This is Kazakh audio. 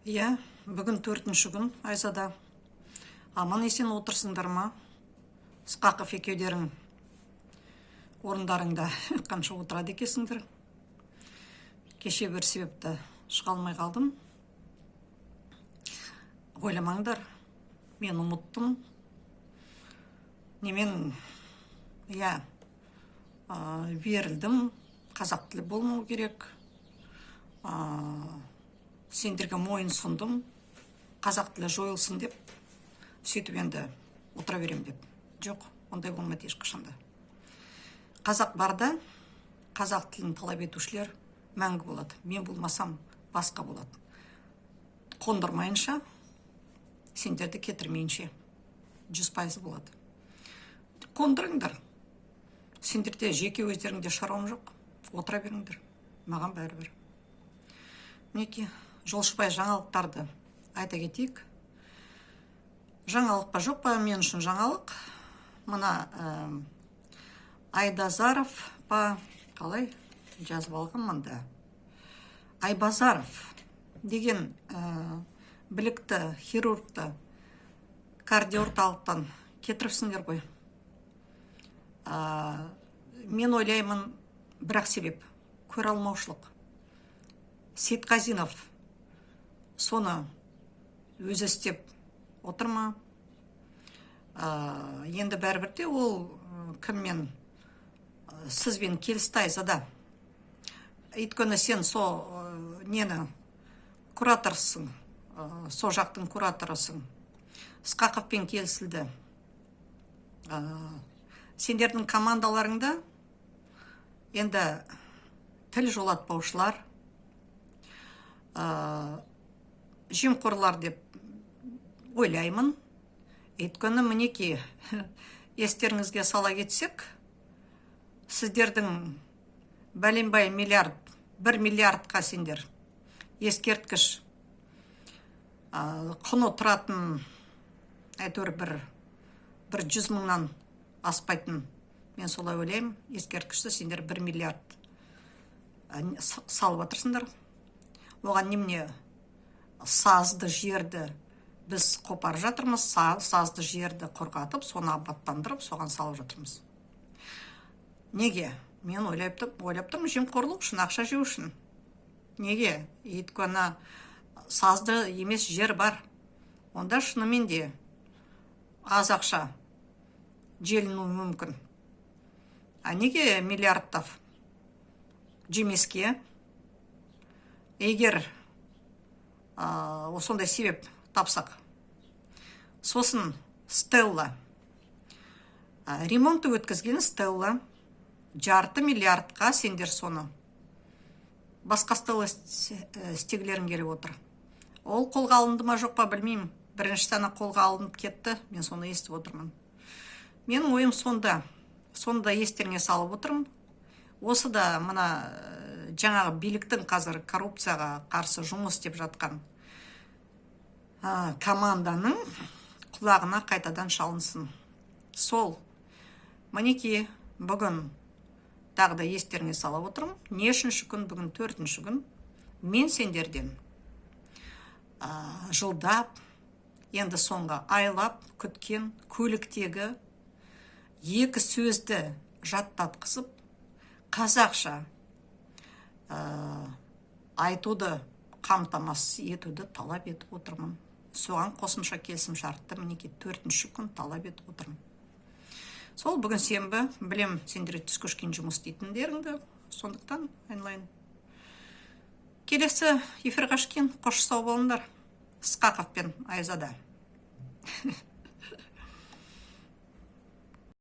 Иә, бүгін 4-ші күн Айзада. Аман есен отырсыңдар ма? Ысқақов екеудерің орындарыңда қанша отырады екесіңдер. Кеше бір себепті шыға алмай қалдым. Ойламаңдар, мен ұмыттым. Немен, иә, берілдім, қазақ тілі болмау керек. Сендерге мойын сұндым, қазақ тілі жойылсын деп, сөйтіп енді отыра берем деп. Жоқ, ондай болмайды ешқашанда. Қазақ барда, қазақ тілін талап етушілер мәңгі болады. Мен болмасам басқа болады. Қондырмайынша, сендерді кетірмейінше 100% болады. Қондырыңдар. Сендерде жеке өздеріңде шаруам жоқ. Отыра беріңдер. Маған бәрібір. Мінеки, жолшыбай жаңалықтарды айта кетейік. Жаңалық па жоқ па, мен үшін жаңалық. Мына Айдазаров па, қалай жазып алған мында. Айбазаров деген білікті хирургты кардиорталықтан кетіріпсіңдер ғой. Мен ойлаймын, бірақ себеп көре алмаушылық. Сейтқазинов соны өзі істеп отырма. Енді бәрібірде ол кіммен сізбен келісті Айзада. Өйткені сен нені кураторсың, со жақтың кураторысың. Ысқақовпен келісілді. Сендердің командаларыңда енді тіл жолатпаушылар, жемқорлар деп ойлаймын. Өйткені мінеки, естеріңізге сала кетсек, сіздердің бәленбай миллиард, 1 миллиардқа сендер ескерткіш құны тұратын әйтеуір бір 100 мыңнан аспайтын, мен солай ойлаймын, ескерткішті сендер 1 миллиард салып отырсыңдар. Оған немене сазды жерді біз қопар жатырмыз, сазды жерді қорғатып, соны абаттандырып, соған салып жатырмыз. Неге? Мен ойлап тұрмын, жемқорлық үшін, ақша жеу үшін. Неге? Өйткені сазды емес жер бар. Онда шынымен де аз ақша желіну мүмкін. Неге миллиардтап жемеске? Егер осындай себеп тапсақ. Сосын Стелла. Ремонты өткізген Стелла 2,5 миллиардқа сендер соны. Басқа Стелла істегілерін келіп отыр. Ол қолға алынды ма жоқ па білмеймін. Бірінші сана қолға алынып кетті. Мен соны естіп отырмын. Менің ойым сонда естеріңе салып отырмын. Осы да мына жаңағы биліктің қазір коррупцияға қарсы жұмыс істеп жатқан команданың құлағына қайтадан шалынсын. Сол, мінеки, бүгін тағы да естеріңе салып отырмын. Нешінші күн, бүгін 4-ші күн. Мен сендерден жылдап, енді соңға айлап күткен көліктегі 2 сөзді жаттатқызып, қазақша айтуды қамтамасыз етуді талап етіп отырмын. Соған қосымша келісім шартты мінеки 4-ші күн талап етіп отырмын. Сол бүгін сенбі, білем сендер түс көшкен жұмыс дейтіндеріңді, сондықтан айналайын. Келесі эфирға шыққан, қош сау болыңдар. Ысқақов пен Айзада.